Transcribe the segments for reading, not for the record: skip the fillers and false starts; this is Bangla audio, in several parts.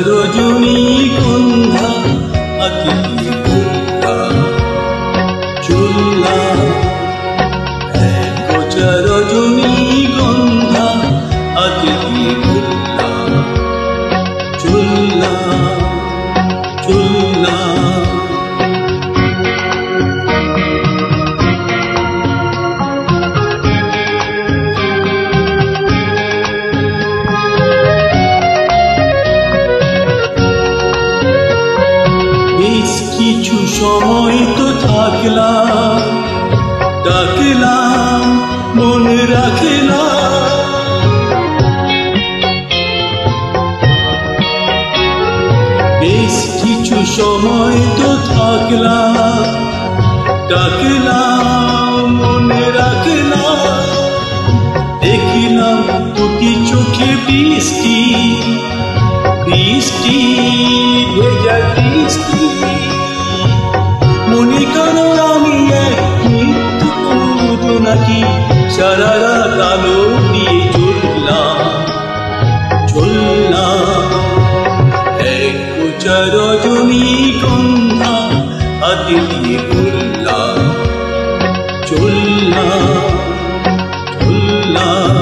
রজনীগন্ধা হাতে দিয়ে চললাম, এক গোছা রজনীগন্ধা হাতে দিয়ে চললাম, চললাম। কিছু সময় তো থাকলাম, ডাকলাম মনে রাখলাম, বেশ কিছু সময় তো থাকলাম, ডাকলাম মনে রাখলাম। দেখলাম দুটি চোখে বৃষ্টি, বৃষ্টি ভেজা বৃষ্টি। মনে করো আমি এক মৃত্যু নাকি, সারা রাত আলো দিয়ে চললাম, চললাম। এক গোছা রজনীগন্ধা হাতে দিয়ে চললাম, চললাম, চললাম।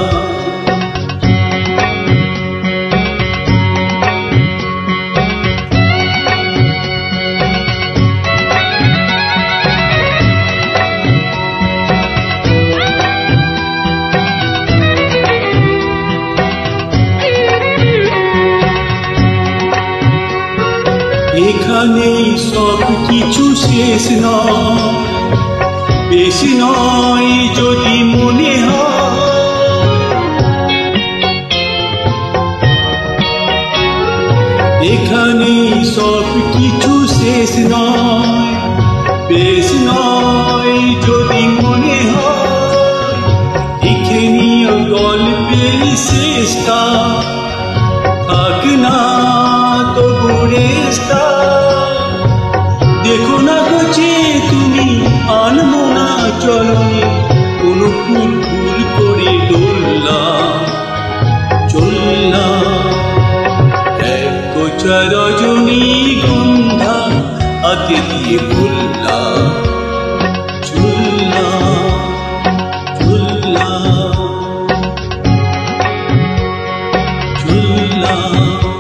এখানেই সব কিছু শেষ নয়, বেশি নয় যদি মনে হয়। এখানেই সব কিছু শেষ নয়, বেশ নয় যদি মনে হয়। লিখে নিও গল্পের শেষটা, থাক না তবু রেশটা। দেখো না গোছে তুমি আনমো না চলনে, কোনো ফুল ফুল করে দোললাম, চললাম। এক গোছা রজনীগন্ধা হাতে দিয়ে চললাম, চললাম, চললাম, চললাম।